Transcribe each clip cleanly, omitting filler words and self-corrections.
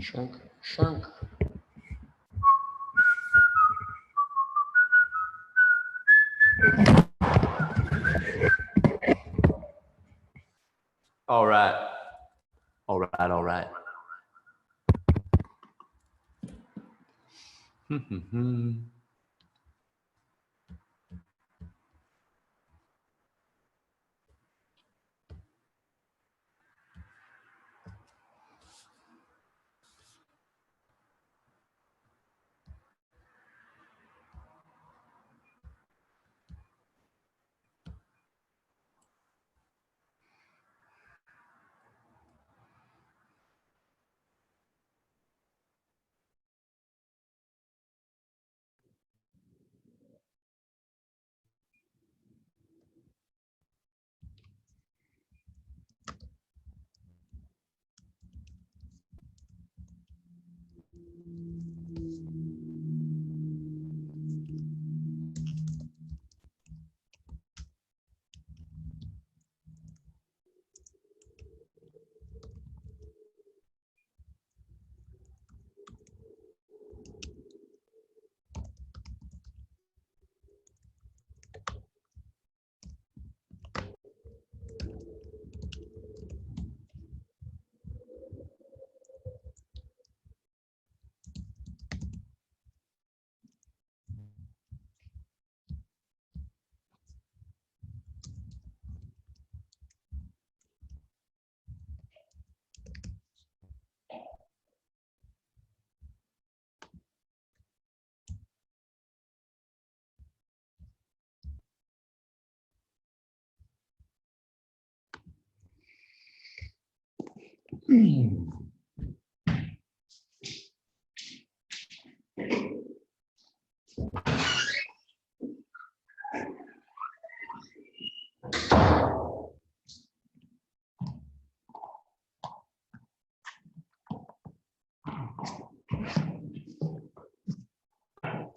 Shrunk, shrunk. All right. All right, all right.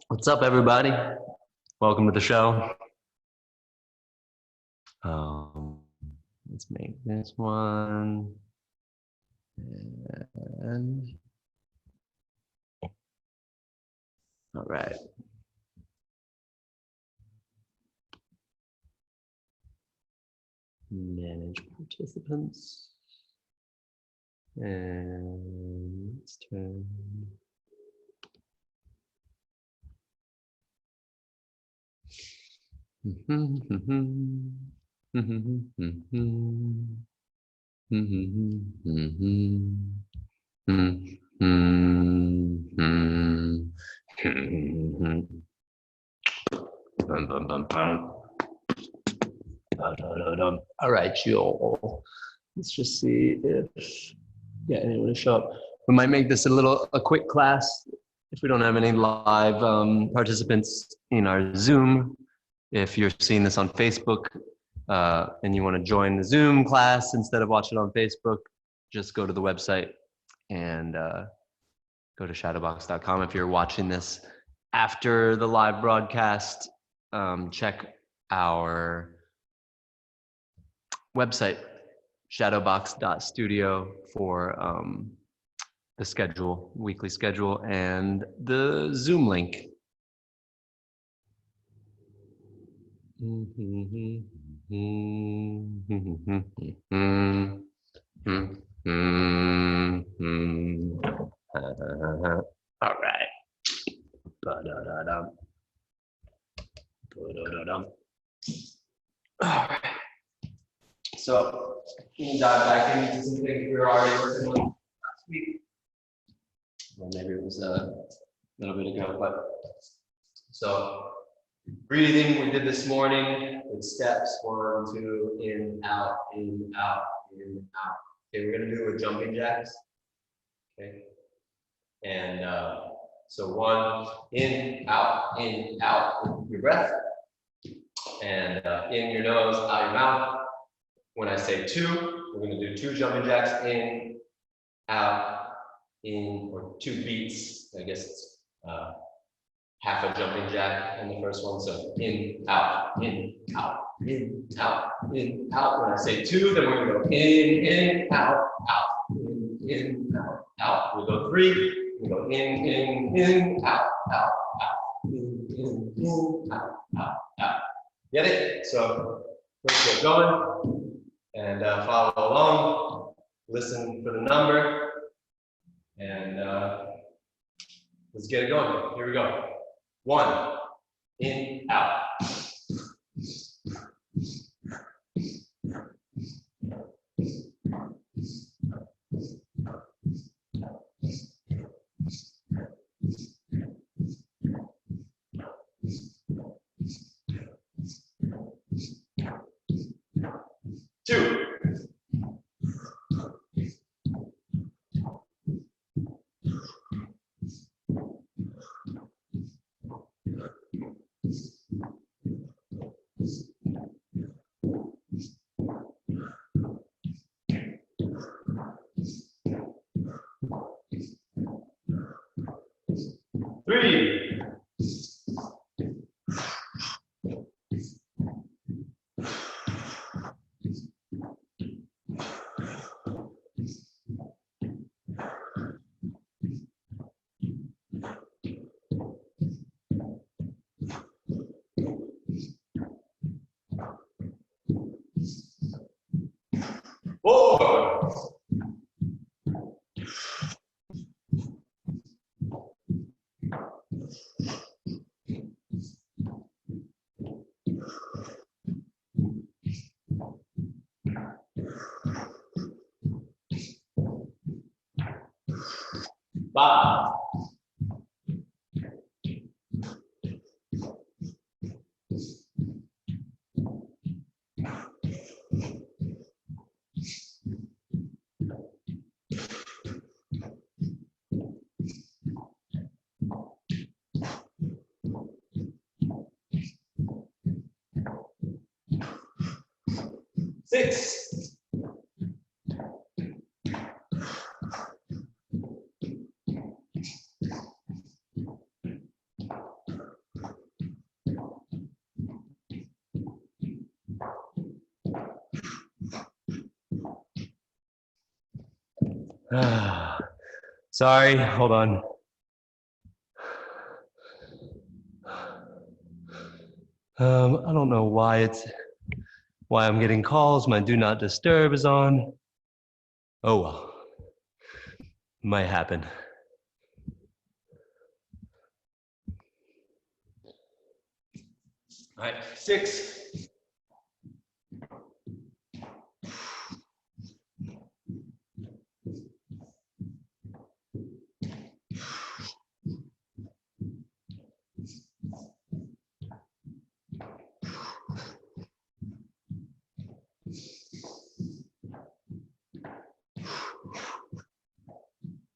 What's up, everybody? Welcome to the show. Let's make this one. And all right. Manage participants. And let's turn. All right, y'all. Let's just see if anyone will show up. We might make this a quick class if we don't have any live participants in our Zoom. If you're seeing this on Facebook and you want to join the Zoom class instead of watch it on Facebook, just go to the website and go to shadowbox.com. If you're watching this after the live broadcast, check our website, shadowbox.studio, for the schedule, weekly schedule, and the Zoom link. All right. All right. So, we can dive back into some things we were already working on last week. Well, maybe it was a little bit ago, but so breathing we did this morning with steps 1, 2, in, out, in, out, in, out. Okay, we're gonna do a jumping jacks. Okay, and so 1, in, out, with your breath, and in your nose, out your mouth. When I say 2, we're going to do 2 jumping jacks, in, out, in, or 2 beats. I guess it's half a jumping jack in the first one. So in, out, in, out, in, out, in, out. When I say 2, then we're going to go in, out, out, in, out, out. We go 3. We go in, out, out, out. In, out, out, out. Get it? So let's get going and follow along. Listen for the number and let's get it going. Here we go. 1, in, out. 2. 3. 4. 5. 6. 'Sorry, hold on. I don't know why I'm getting calls. My do not disturb is on. Oh well, might happen. All right, 6.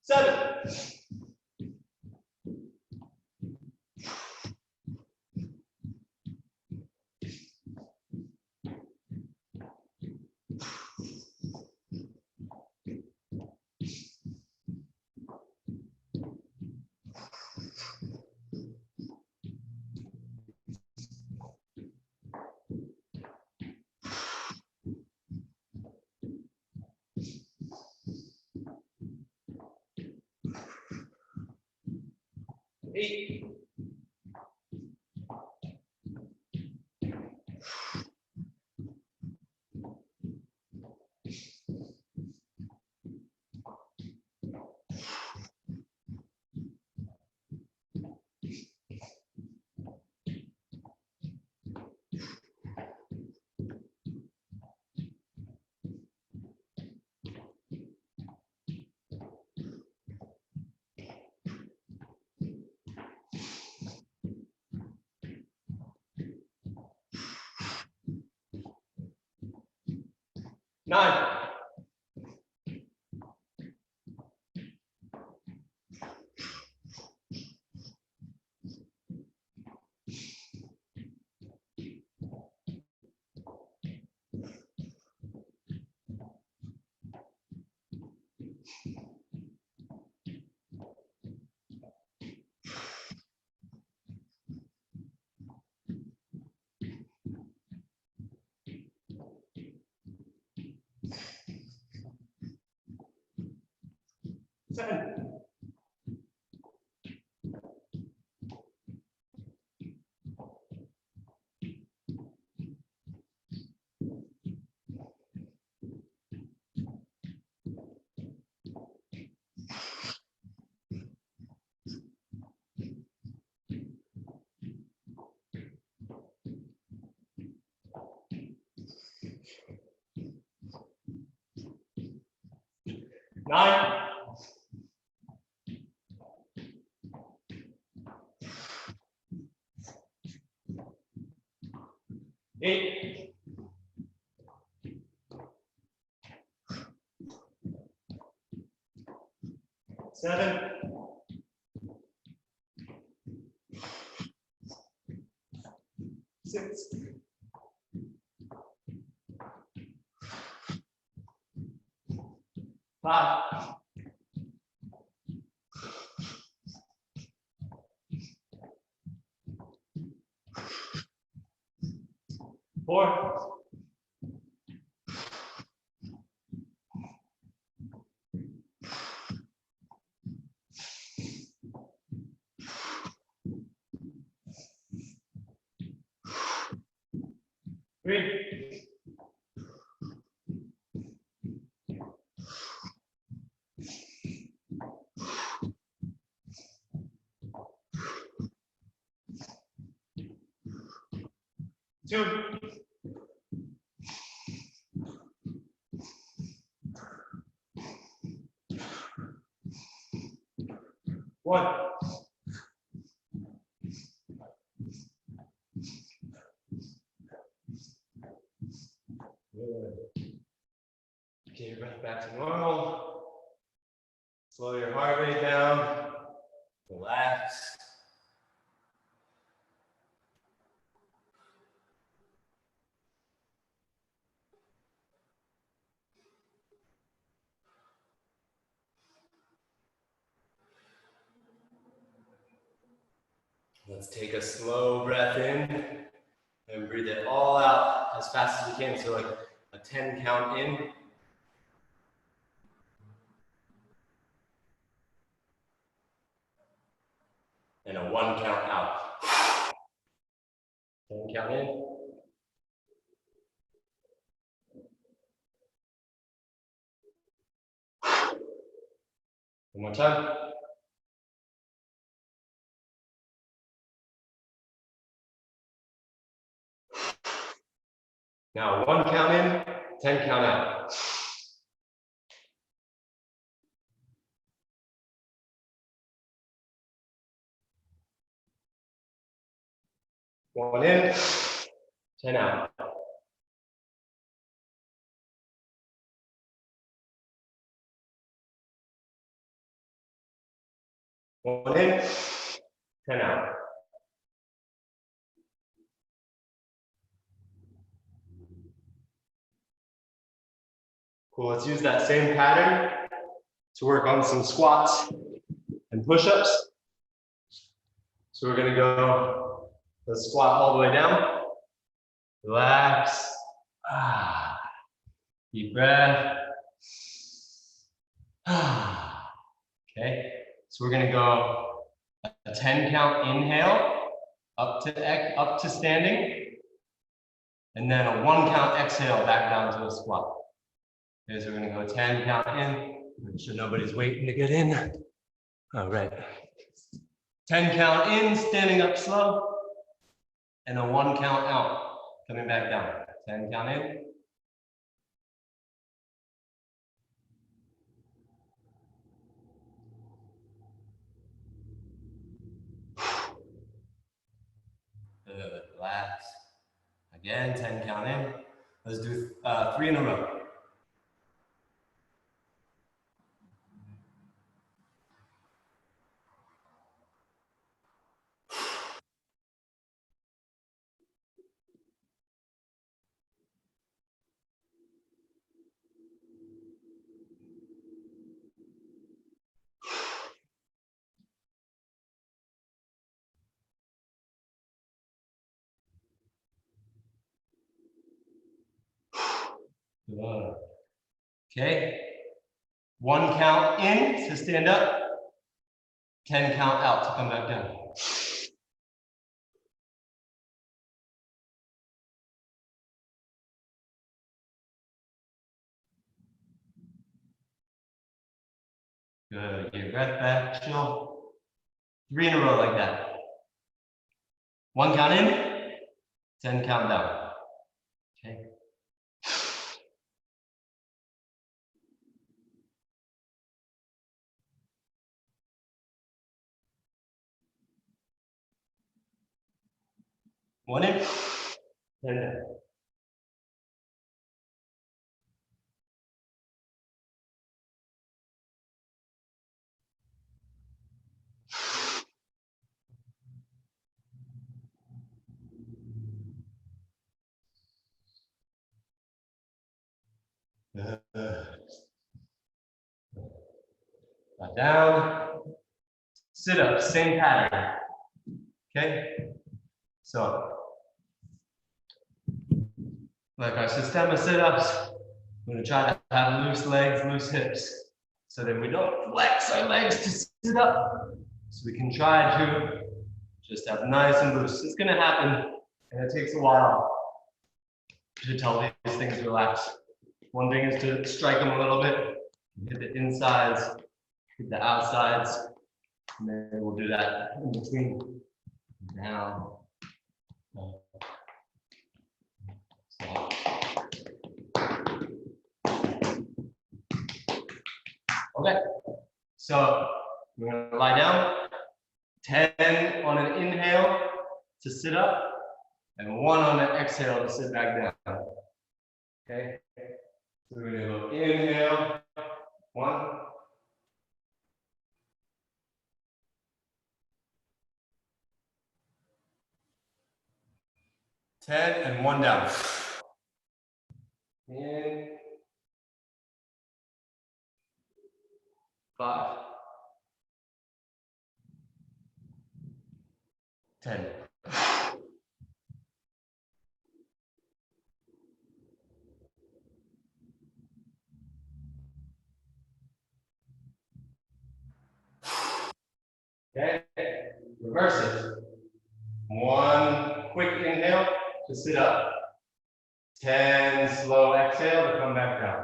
7. 8. 9. 10. 10. 9. 8. 7. 6. 5. 4. 3. 2. 1. Good. Get your breath back to normal. Slow your heart rate down. Relax. Let's take a slow breath in and breathe it all out as fast as we can. So like a 10 count in. And a 1 count out. 10 count in. 1 more time. Now 1 count in, 10 count out. One in, 10 out. One in, 10 out. Cool, let's use that same pattern to work on some squats and push-ups. So we're gonna go, let's squat all the way down. Relax. Deep breath. Okay, so we're gonna go a 10 count inhale, up to standing, and then a 1 count exhale back down to a squat. Okay, so we're gonna go 10 count in. Make sure nobody's waiting to get in. All right. 10 count in, standing up slow, and a 1 count out, coming back down. 10 count in. Good, relax. Again, 10 count in. Let's do 3 in a row. Good. Okay, 1 count in to stand up, 10 count out to come back down. Good, get your breath back, chill. 3 in a row like that. 1 count in, 10 count down. Okay. One in, 10 down. Down, sit up, same pattern. Okay, so like our Systema sit-ups, we're going to try to have loose legs, loose hips, so that we don't flex our legs to sit up. So we can try to just have nice and loose. It's going to happen, and it takes a while to tell these things relax. One thing is to strike them a little bit, hit the insides, hit the outsides, and then we'll do that in between. Down. So. Okay, so we're going to lie down. 10 on an inhale to sit up, and 1 on an exhale to sit back down. Okay, so we're going to go inhale, 1. And 1 down. In 5, 10. Okay, reverse it. 1 quick inhale to sit up. 10 slow exhale to come back down.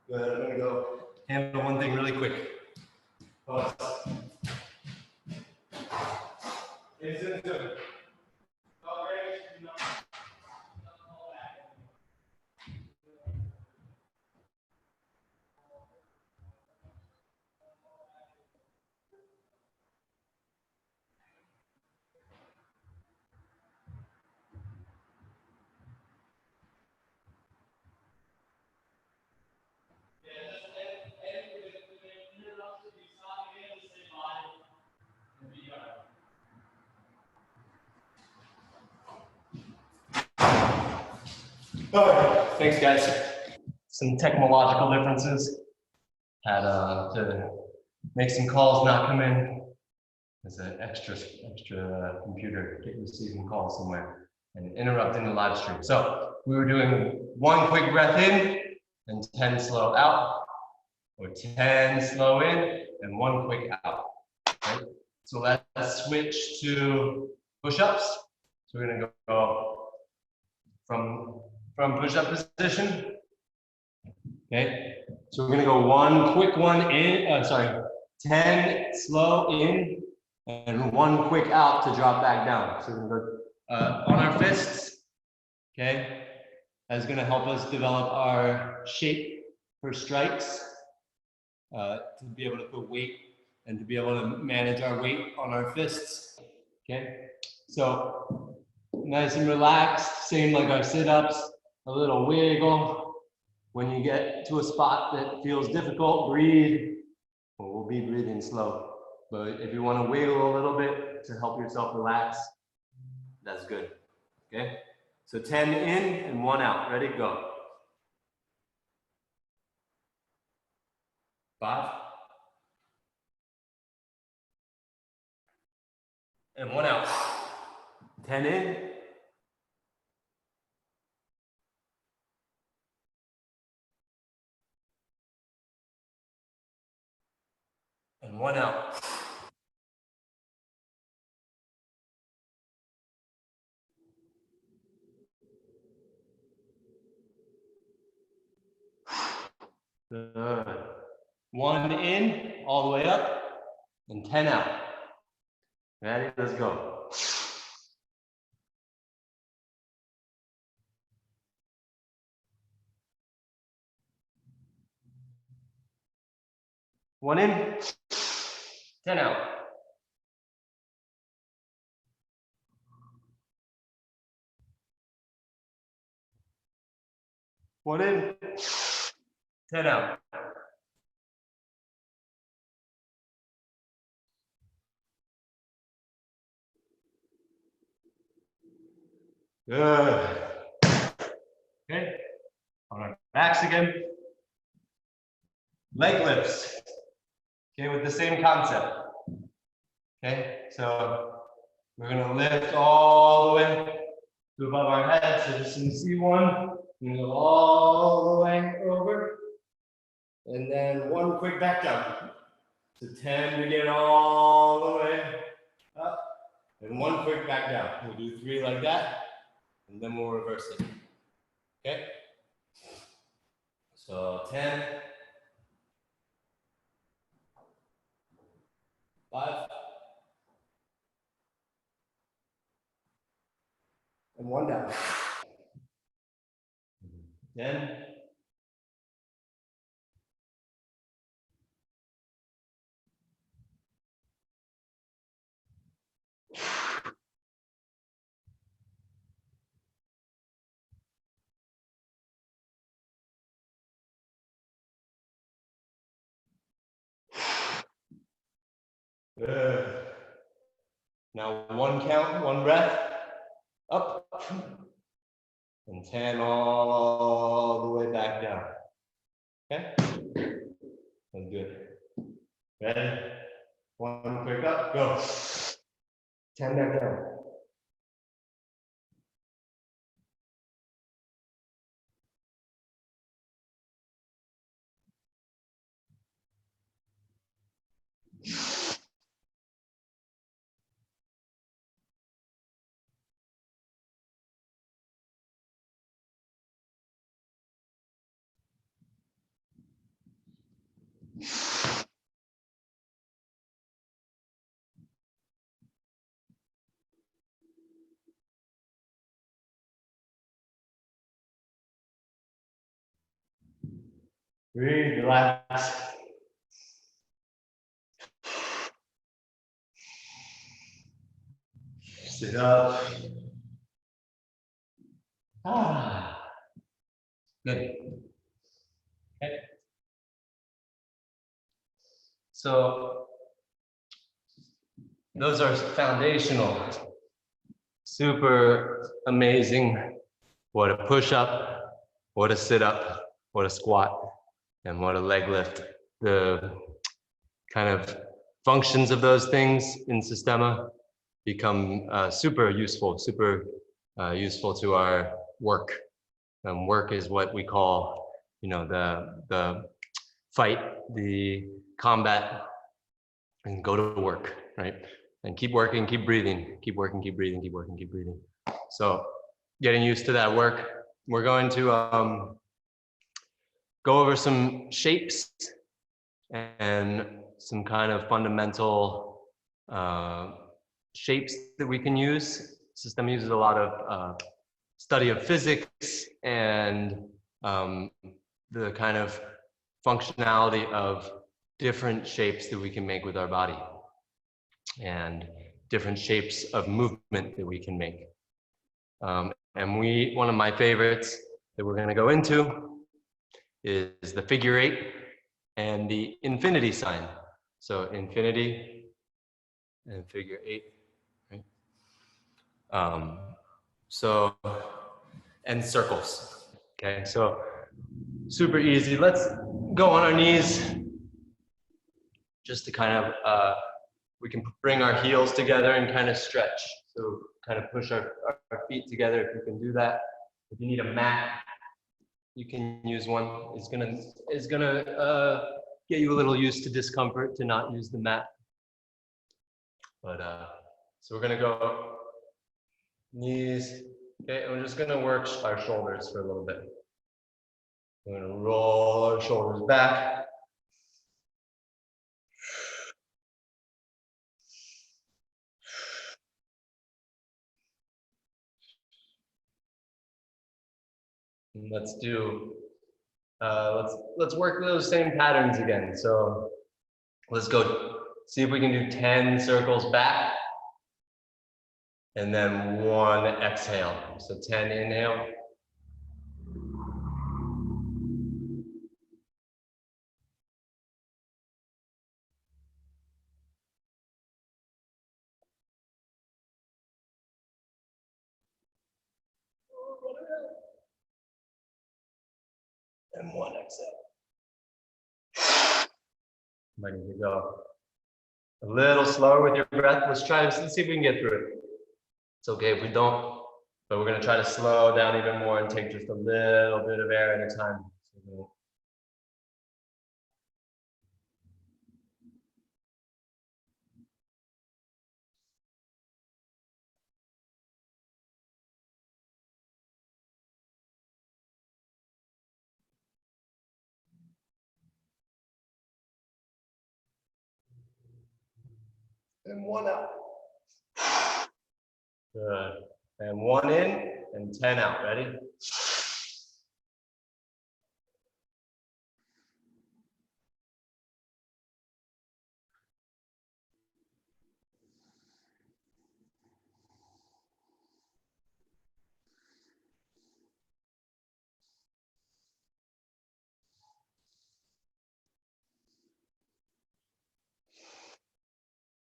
Good, I'm gonna go handle one thing really quick. Pause. Okay, thanks guys. Some technological differences. Had to make some calls not come in. There's an extra computer receiving calls somewhere and interrupting the live stream. So we were doing 1 quick breath in and 10 slow out, or 10 slow in and 1 quick out. Right? So let's switch to push-ups. So we're gonna go from push-up position. Okay, so we're gonna go 1 quick one in, 10 slow in and 1 quick out to drop back down. So we're gonna go on our fists. Okay, that's gonna help us develop our shape for strikes, to be able to put weight and to be able to manage our weight on our fists. Okay, so nice and relaxed, same like our sit-ups, a little wiggle, When you get to a spot that feels difficult, breathe. Well, we'll be breathing slow. But if you want to wiggle a little bit to help yourself relax, that's good. Okay? So 10 in and 1 out. Ready? Go. 5. And 1 out. 10 in. And 1 out. Good. 1 in, all the way up, and 10 out. Ready? Let's go. One in, 10 out. One in, 10 out. Good. Okay, on our backs again. Leg lifts. Okay, with the same concept. Okay, so we're gonna lift all the way to above our head. So just in C1, and go all the way over. And then 1 quick back down. So 10 to get all the way up. And 1 quick back down. We'll do 3 like that. And then we'll reverse it. Okay? So 10. 5. And 1 down. 10. Good. Now 1 count, 1 breath. Up. And 10 all the way back down. Okay? That's good. Ready? 1 quick up, go. 10 back down. Breathe, relax. Sit up. Good. Okay. So those are foundational, super amazing. What a push up, what a sit up, what a squat, and what a leg lift. The kind of functions of those things in Systema become super useful to our work. Work is what we call, you know, the fight, the combat, and go to work, right? And keep working, keep breathing, keep working, keep breathing, keep working, keep breathing. So getting used to that work. We're going to go over some shapes and some kind of fundamental shapes that we can use. Systema uses a lot of study of physics and the kind of functionality of different shapes that we can make with our body and different shapes of movement that we can make. And one of my favorites that we're going to go into is the figure 8 and the infinity sign. So infinity and figure 8, right? And circles, okay? So super easy. Let's go on our knees just to kind of, we can bring our heels together and kind of stretch. So kind of push our feet together if you can do that. If you need a mat, you can use one. It's gonna get you a little used to discomfort to not use the mat. But so we're gonna go knees. Okay, and we're just gonna work our shoulders for a little bit. We're gonna roll our shoulders back. And let's do, let's work those same patterns again. So let's go see if we can do 10 circles back. And then 1 exhale. So 10 inhale. And 1 exhale. Ready to go. A little slower with your breath. Let's see if we can get through it. It's okay if we don't, but we're gonna try to slow down even more and take just a little bit of air at a time. And 1 out. Good. And 1 in and 10 out. Ready?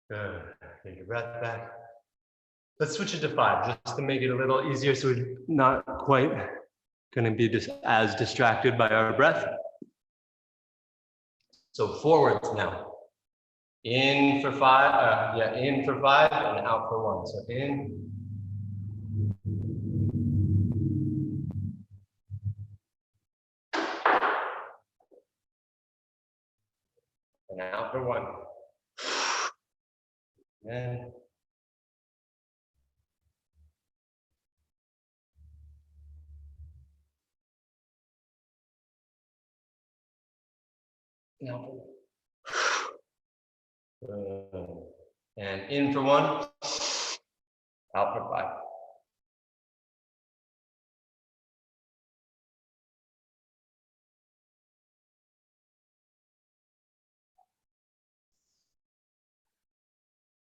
Good. Take your breath back. Let's switch it to 5 just to make it a little easier so we're not quite going to be as distracted by our breath. So forwards now. In for 5, in for 5 and out for 1. So in. And out for 1. And out for 1. And in for 1. Out for 5.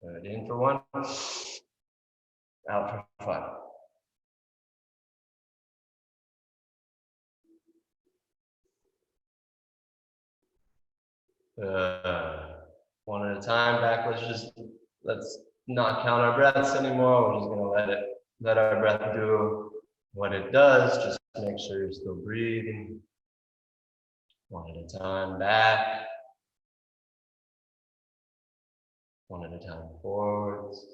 Good. In for 1. Out for 5. One at a time. Back. Let's not count our breaths anymore. We're just gonna let our breath do what it does. Just make sure you're still breathing. One at a time. Back. One at a time. Forwards.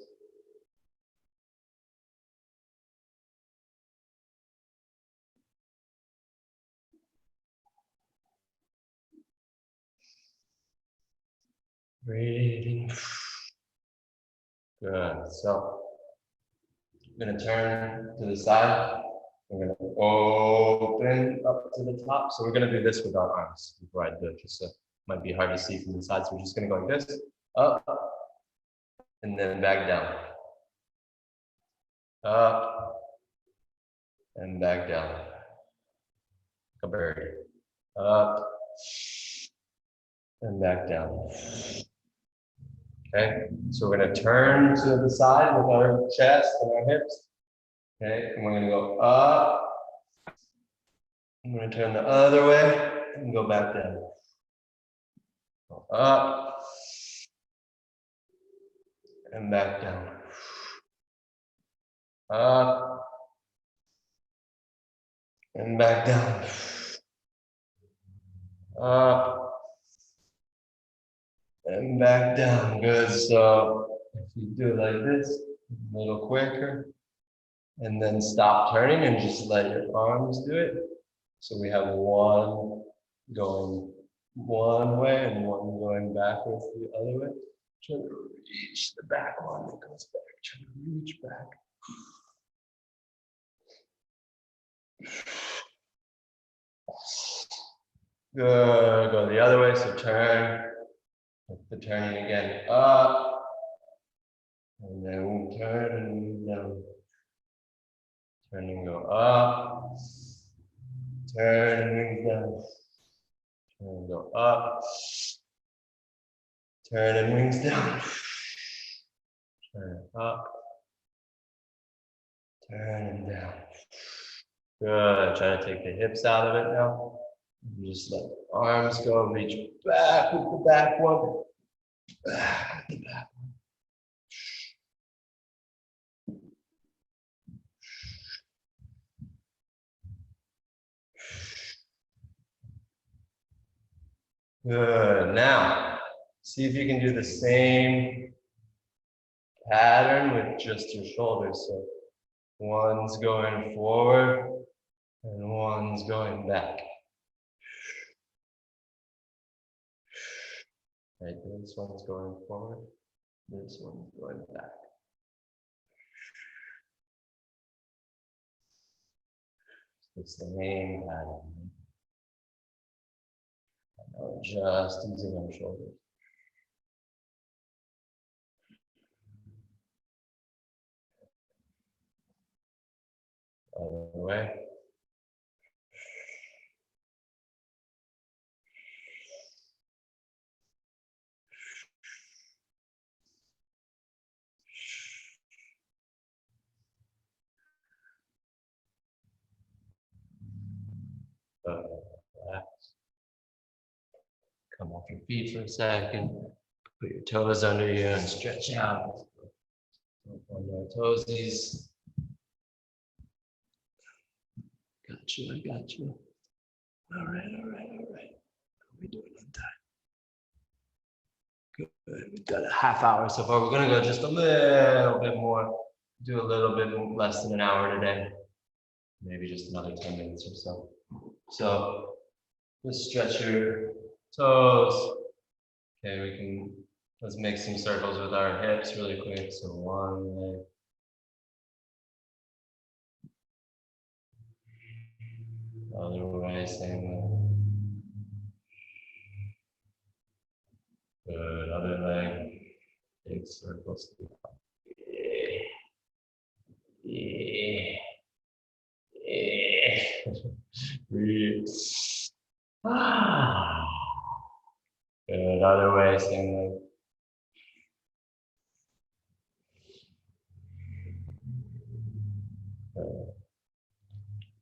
Breathing. Good. So I'm going to turn to the side. We're going to open up to the top. So we're going to do this with our arms before I do it. Just so it might be hard to see from the side. So we're just going to go like this, up, and then back down. Up, and back down. Like a bird. Up, and back down. Okay, so we're going to turn to the side with our chest and our hips. Okay, and we're going to go up. I'm going to turn the other way. and go back down. Go up and back down. Up and back down. Up and back down. Good. So if you do it like this, a little quicker, and then stop turning and just let your arms do it. So we have one going one way and one going backwards the other way. Try to reach the back one that goes back. Try to reach back. Good. Go the other way. So turn. The turning again. Up. And then turn and down. Turn and go up. Turn and wings down. Turn and go up. Turn and wings down. Turn up. Turn and down. Good. Try to take the hips out of it now. And just let the arms go. Reach back with the back one. Back with the back one. Good. Now, see if you can do the same pattern with just your shoulders. So one's going forward and one's going back. Right, this one's going forward, this one's going back. It's the same pattern. Just using our shoulders. Other way. Relax. Come off your feet for a second. Put your toes under you and stretch out. On your toesies. Got you, I got you. All right, all right, all right. How are we doing on time? Good. We've got a half hour so far. We're gonna go just a little bit more. Do a little bit less than an hour today. Maybe just another 10 minutes or so. So just stretch your toes. Okay, let's make some circles with our hips really quick. So one leg. Other way, same way. Good, other leg. Big circles. Yeah. Yeah. Yeah. Breathe. Ah. Good, other way, same leg.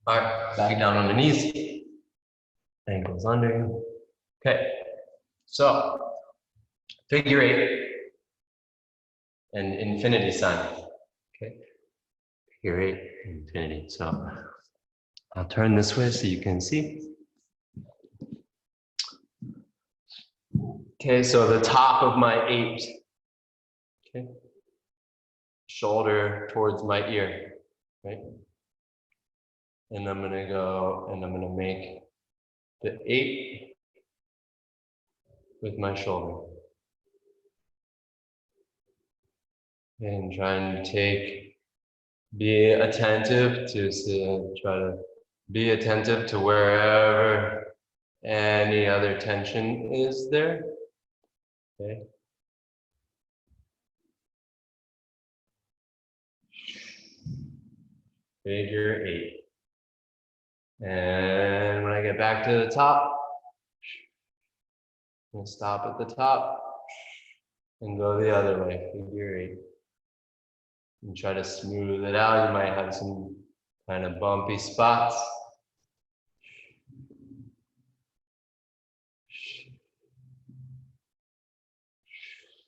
All right, back down on the knees. Ankles under you. Okay, so figure 8 and infinity sign. Okay, figure 8, infinity. So I'll turn this way so you can see. Okay, so the top of my 8. Okay, shoulder towards my ear, right? And I'm gonna go and I'm gonna make the 8 with my shoulder. And trying to be attentive try to be attentive to wherever any other tension is there. Okay. Figure 8. And when I get back to the top, I'm gonna stop at the top and go the other way, figure 8. And try to smooth it out. You might have some kind of bumpy spots.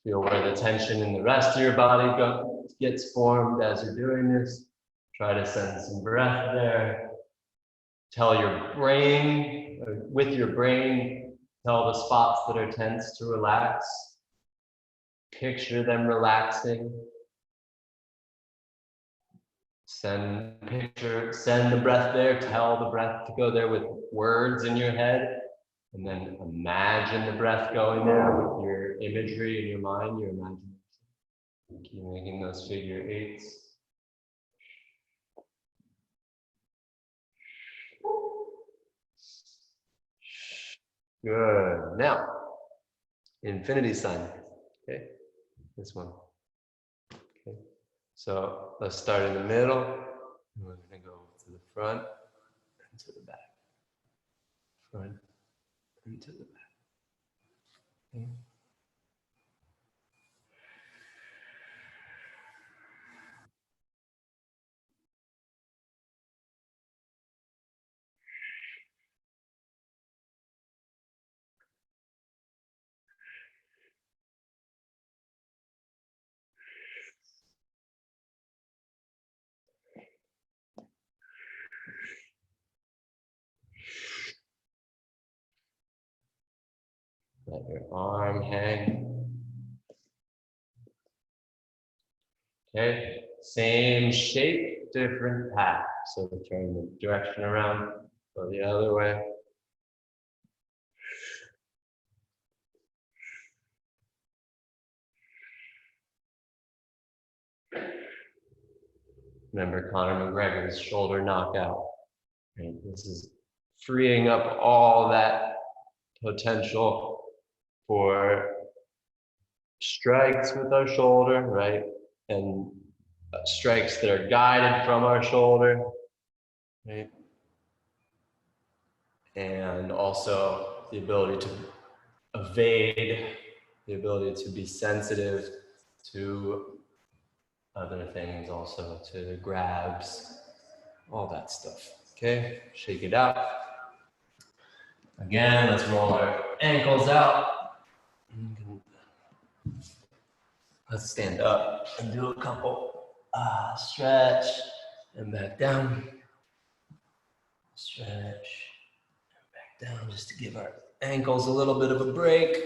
Feel where the tension in the rest of your body gets formed as you're doing this. Try to send some breath there. Tell your brain, or with your brain, tell the spots that are tense to relax. Picture them relaxing. Send the breath there, tell the breath to go there with words in your head, and then imagine the breath going there with your imagery in your mind, your imagination. Keep making those figure eights. Good. Now, infinity sign. Okay, this one. Okay, so let's start in the middle. We're going to go to the front and to the back. Front and to the back. Okay. Let your arm hang. Okay, same shape, different path. So turn the direction around, go the other way. Remember Conor McGregor's shoulder knockout. Right? This is freeing up all that potential for strikes with our shoulder, right? And strikes that are guided from our shoulder, right? And also the ability to evade, the ability to be sensitive to other things, also to grabs, all that stuff. Okay, shake it out. Again, let's roll our ankles out. Let's stand up and do a couple stretch and back down. Stretch and back down, just to give our ankles a little bit of a break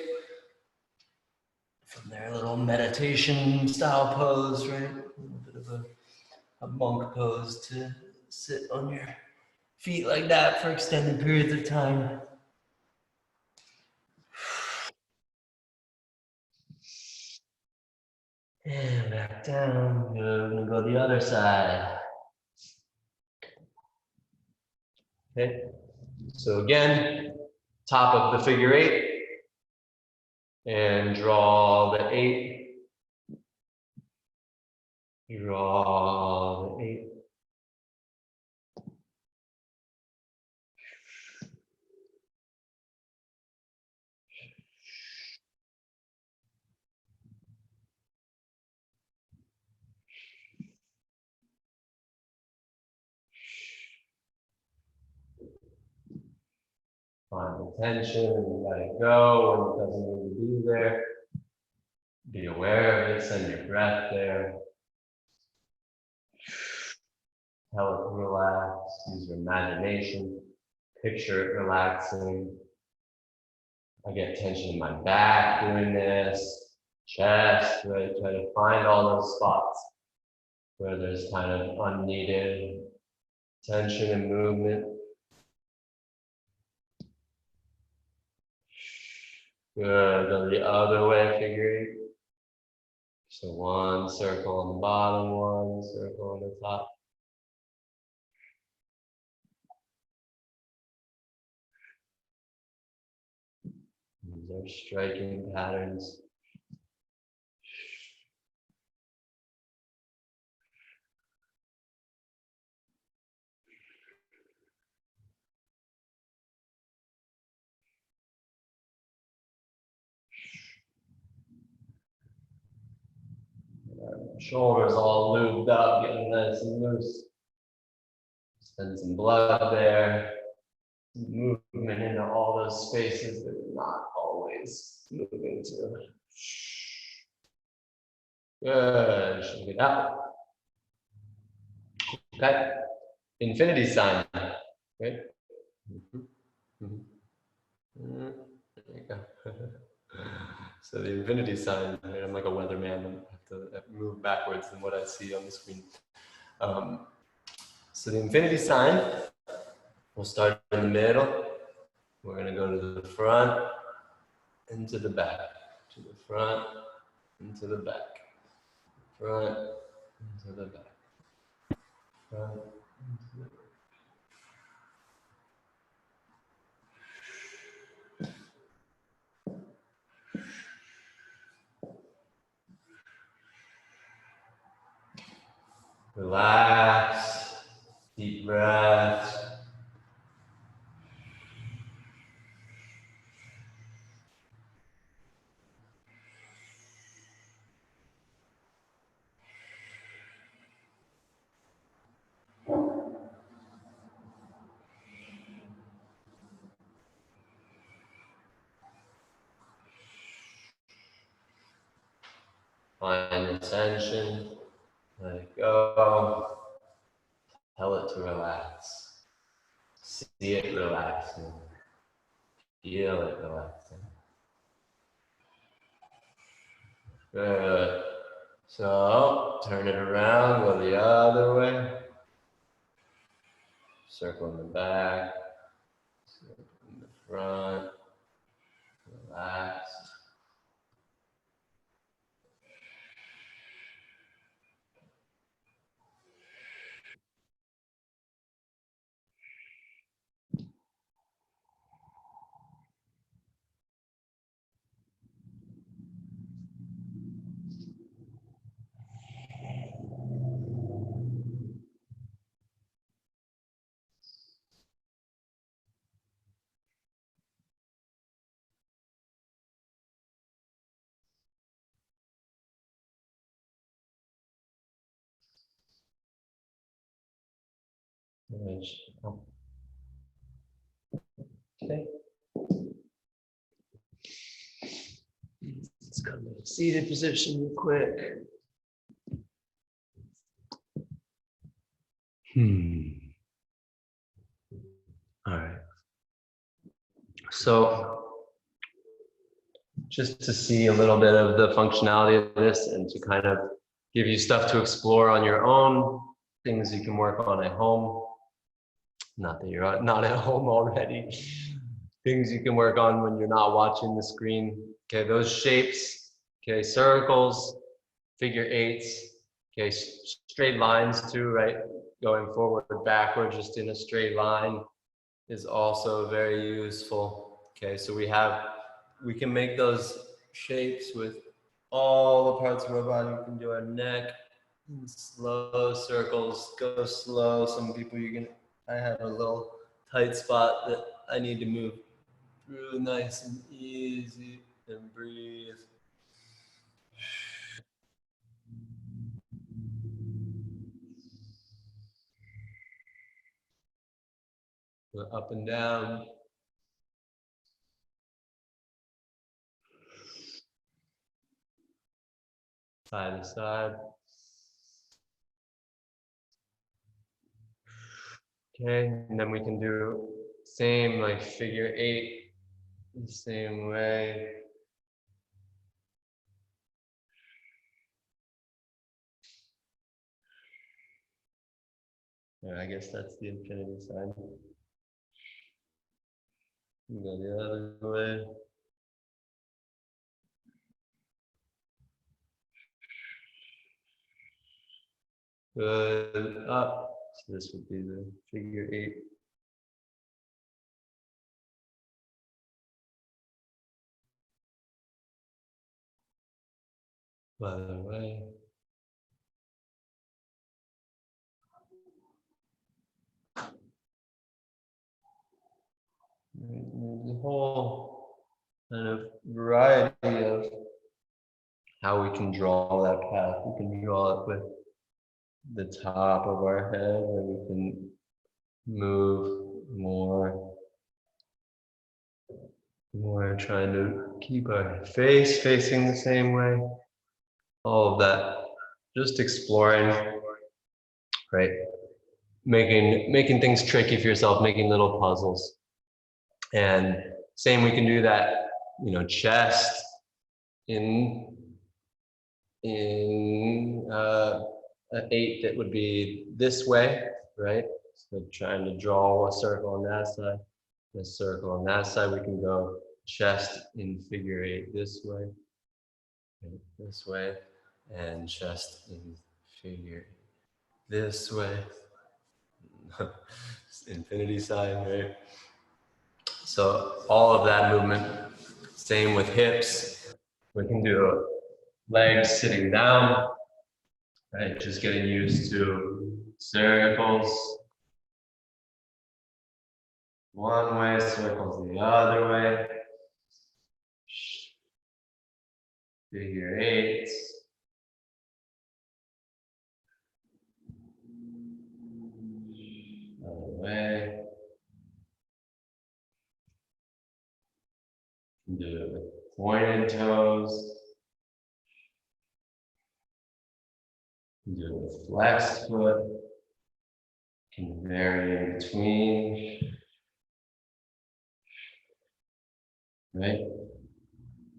from their little meditation style pose, right? A little bit of a monk pose to sit on your feet like that for extended periods of time. And back down. Good. We're gonna go the other side. Okay. So again, top of the figure eight, and draw the eight. Draw the eight. Find the tension and let it go when it doesn't need to be there. Be aware of it, send your breath there. Tell it to relax, use your imagination, picture it relaxing. I get tension in my back doing this, chest, right? Try to find all those spots where there's kind of unneeded tension and movement. Good, go the other way, figure eight. So one circle on the bottom, one circle on the top. These are striking patterns. Shoulders all lubed up, getting nice and loose. Send some blood there. Movement into all those spaces that we're not always moving to. Good. Shake it out. Okay. Infinity sign. Right? There you go. So the infinity sign, right? I'm like a weatherman. I have to move backwards than what I see on the screen. So the infinity sign, we'll start in the middle. We're going to go to the front and to the back. To the front and to the back. Front and to the back. Front and to the back. Relax, deep breaths. Find attention, let it go. Tell it to relax. See it relaxing. Feel it relaxing. Good. So, turn it around, go the other way. Circle in the back. Circle in the front. Relax. Okay. Let's come to seated position real quick. All right. So just to see a little bit of the functionality of this and to kind of give you stuff to explore on your own, things you can work on at home. Not that you're not at home already. Things you can work on when you're not watching the screen. Okay, those shapes, okay, circles, figure eights, okay, straight lines too, right? Going forward, backward, just in a straight line is also very useful. Okay, so we can make those shapes with all the parts of our body. We can do our neck, slow circles, go slow. Some people I have a little tight spot that I need to move through nice and easy and breathe. Go up and down. Side to side. Okay, and then we can do same like figure eight the same way. Yeah, I guess that's the infinity sign. Go the other way. Good, up. So this would be the figure eight. By the way. There's a whole kind of variety of how we can draw that path. We can draw it with the top of our head, or we can move more trying to keep our face facing the same way. all of that, just exploring, right? Making things tricky for yourself, making little puzzles. And same, we can do that, you know, chest in an 8 that would be this way, right? So trying to draw a circle on that side, a circle on that side. We can go chest in figure 8 this way, right, this way, and chest in figure this way. Infinity sign, right? So all of that movement, same with hips. We can do legs sitting down, right? Just getting used to circles one way, circles the other way. Figure 8. Other way. Do it with pointed toes. Do it with flexed foot. Can vary in between. Right?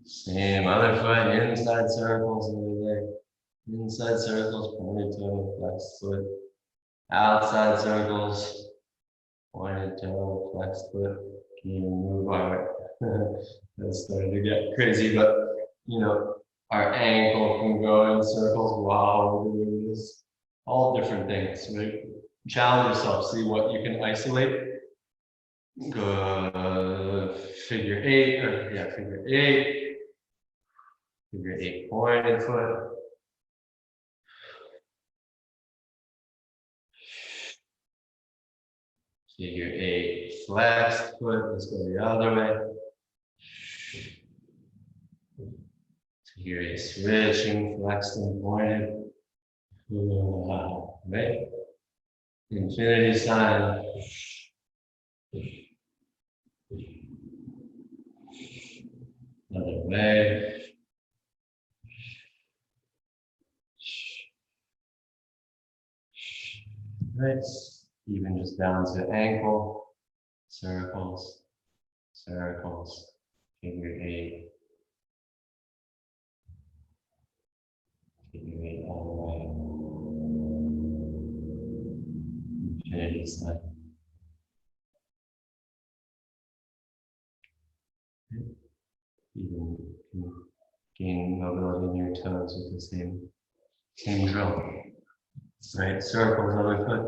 Same other foot, inside circles over there. Inside circles, pointed toe, flexed foot. Outside circles, pointed toe, flexed foot. Can even move our, that's starting to get crazy, but you know, our ankle can go in circles while we're doing this. All different things, right? Challenge yourself, see what you can isolate. Good. Figure 8, or yeah, figure 8. Figure 8 pointed foot. Figure 8 flexed foot. Let's go the other way. Figure 8 switching, flexed and pointed. Right? Infinity sign. Another way. Right. Even just down to ankle. Circles. Circles. Figure 8. Figure 8 all the way. Infinity sign. Even gain mobility in your toes with the same drill. Right, circles other foot.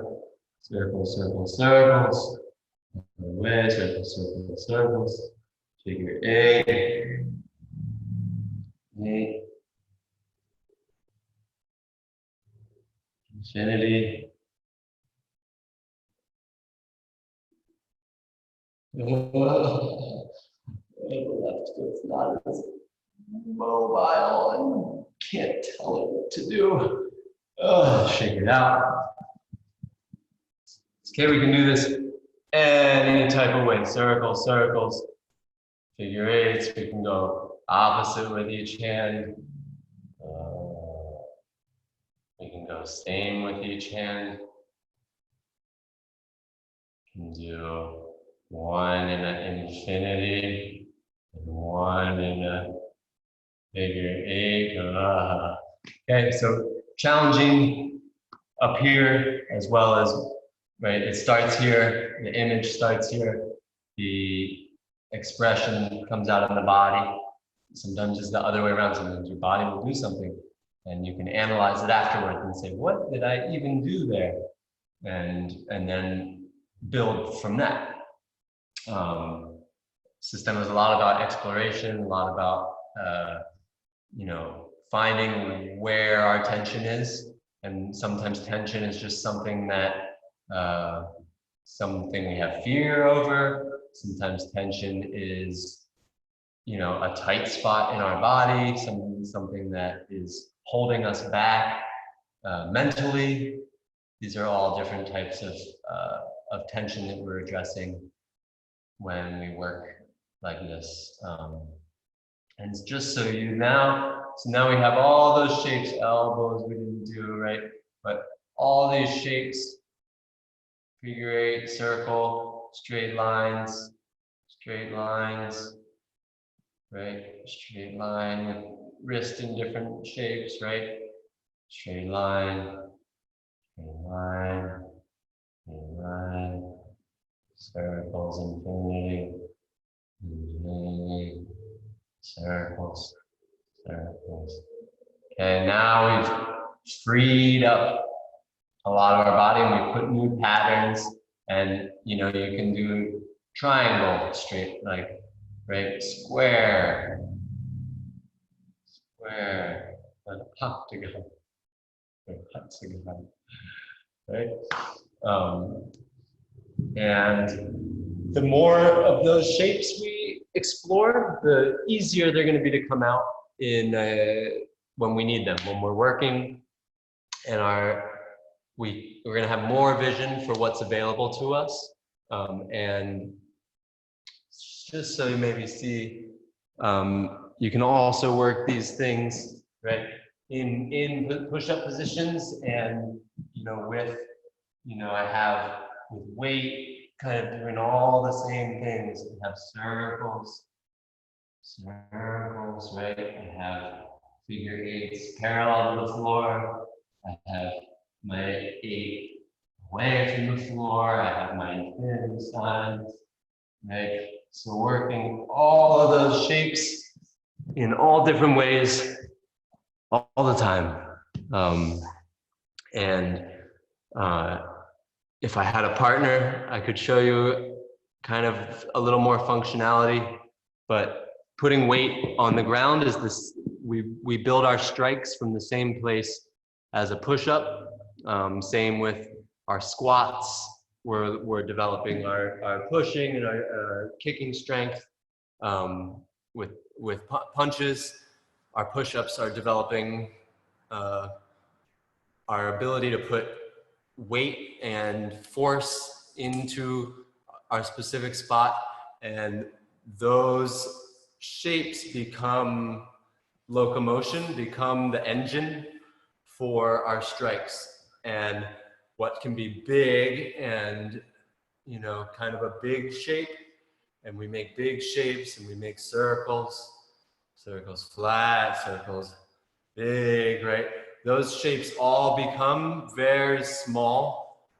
Circles, circles, circles. Other way, circles, circles, circles. Figure 8. 8. Infinity. The left foot's not as mobile and can't tell it what to do. Shake it out. Okay, we can do this any type of way. Circles, circles, figure 8s. We can go opposite with each hand. We can go same with each hand. We can do one in an infinity and one in a figure 8. Okay, so challenging up here as well as, right, it starts here, the image starts here, the expression comes out in the body. Sometimes it's the other way around, sometimes your body will do something and you can analyze it afterwards and say, what did I even do there? And then build from that. Systema is a lot about exploration, a lot about you know, finding where our tension is, and sometimes tension is just something that something we have fear over. Sometimes tension is, you know, a tight spot in our body, something that is holding us back mentally. These are all different types of tension that we're addressing when we work like this. And just so you know, So now we have all those shapes, elbows we didn't do, right? But all these shapes, figure eight, circle, straight lines, right? Straight line with wrist in different shapes, right? Straight line, circles, infinity, circles. Okay, now we've freed up a lot of our body and we put new patterns, and you know, you can do triangle, straight, like, right, square, and octagon, right? And the more of those shapes we explore, the easier they're going to be to come out in when we need them, when we're working, and we're going to have more vision for what's available to us. And just so you maybe see, you can also work these things, right, in push-up positions, and you know, with, you know, I have with weight, kind of doing all the same things. We have circles, right? I have figure eights parallel to the floor. I have my 8 away from the floor. I have my infinity signs, right? So working all of those shapes in all different ways all the time. If I had a partner, I could show you kind of a little more functionality, but putting weight on the ground is this, we build our strikes from the same place as a push-up. Same with our squats. We're developing our pushing and our kicking strength. With punches, our push-ups are developing our ability to put weight and force into our specific spot, and those shapes become locomotion, become the engine for our strikes. And what can be big and, you know, kind of a big shape, and we make big shapes and we make circles flat, circles big, right? Those shapes all become very small,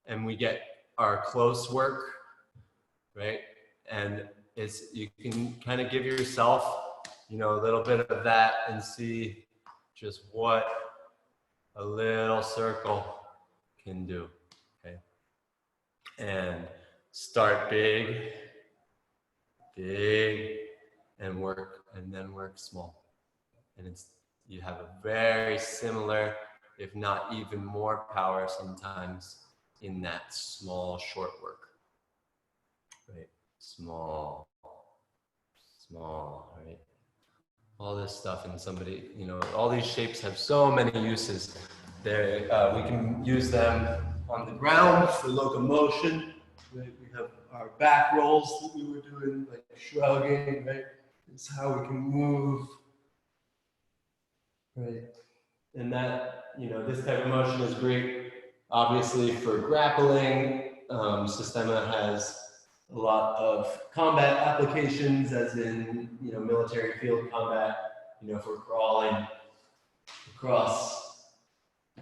and we get our close work, right? And you can kind of give yourself, you know, a little bit of that and see just what a little circle can do, okay? And start big, and work, and then work small. And you have a very similar, if not even more power sometimes in that small, short work, right? Small, right? All this stuff, and somebody, you know, all these shapes have so many uses. We can use them on the ground for locomotion. Right? We have our back rolls that we were doing, like shrugging, right? It's how we can move, right? And that, you know, this type of motion is great, obviously, for grappling. Systema has a lot of combat applications, as in, you know, military field combat. You know, if we're crawling across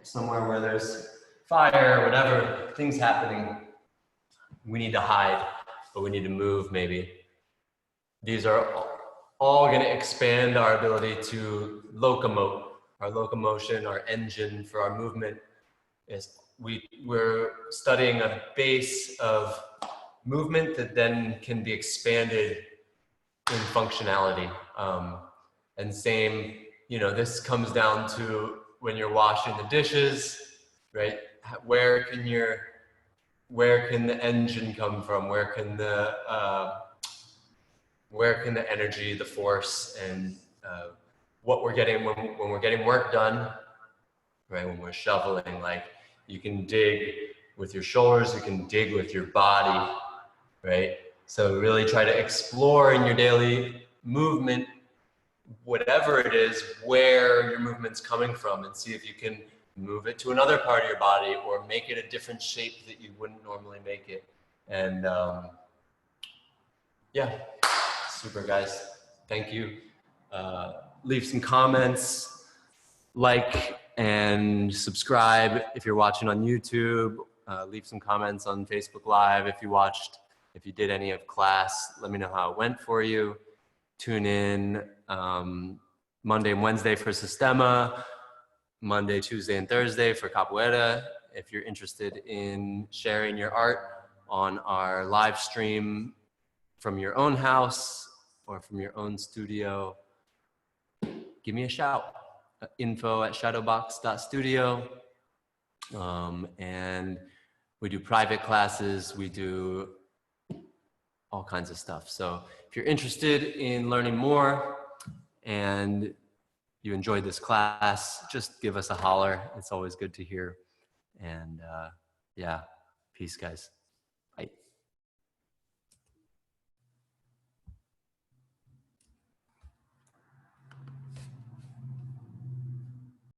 somewhere where there's fire or whatever, things happening, we need to hide, but we need to move maybe. These are all going to expand our ability to locomote. Our locomotion, our engine for our movement is we're studying a base of movement that then can be expanded in functionality. And same, you know, this comes down to when you're washing the dishes, right? Where can the engine come from? Where can the energy, the force, and what we're getting when we're getting work done, right? When we're shoveling, like, you can dig with your shoulders, you can dig with your body, right? So really try to explore in your daily movement whatever it is, where your movement's coming from, and see if you can move it to another part of your body or make it a different shape that you wouldn't normally make it. And yeah, super guys. Thank you. Leave some comments, like and subscribe if you're watching on YouTube. Leave some comments on Facebook Live if you watched. If you did any of class, let me know how it went for you. Tune in Monday and Wednesday for Systema, Monday, Tuesday, and Thursday for Capoeira. If you're interested in sharing your art on our live stream from your own house or from your own studio, give me a shout. info@shadowbox.studio. And we do private classes. We do all kinds of stuff. So if you're interested in learning more and you enjoyed this class, just give us a holler. It's always good to hear. And yeah, peace, guys.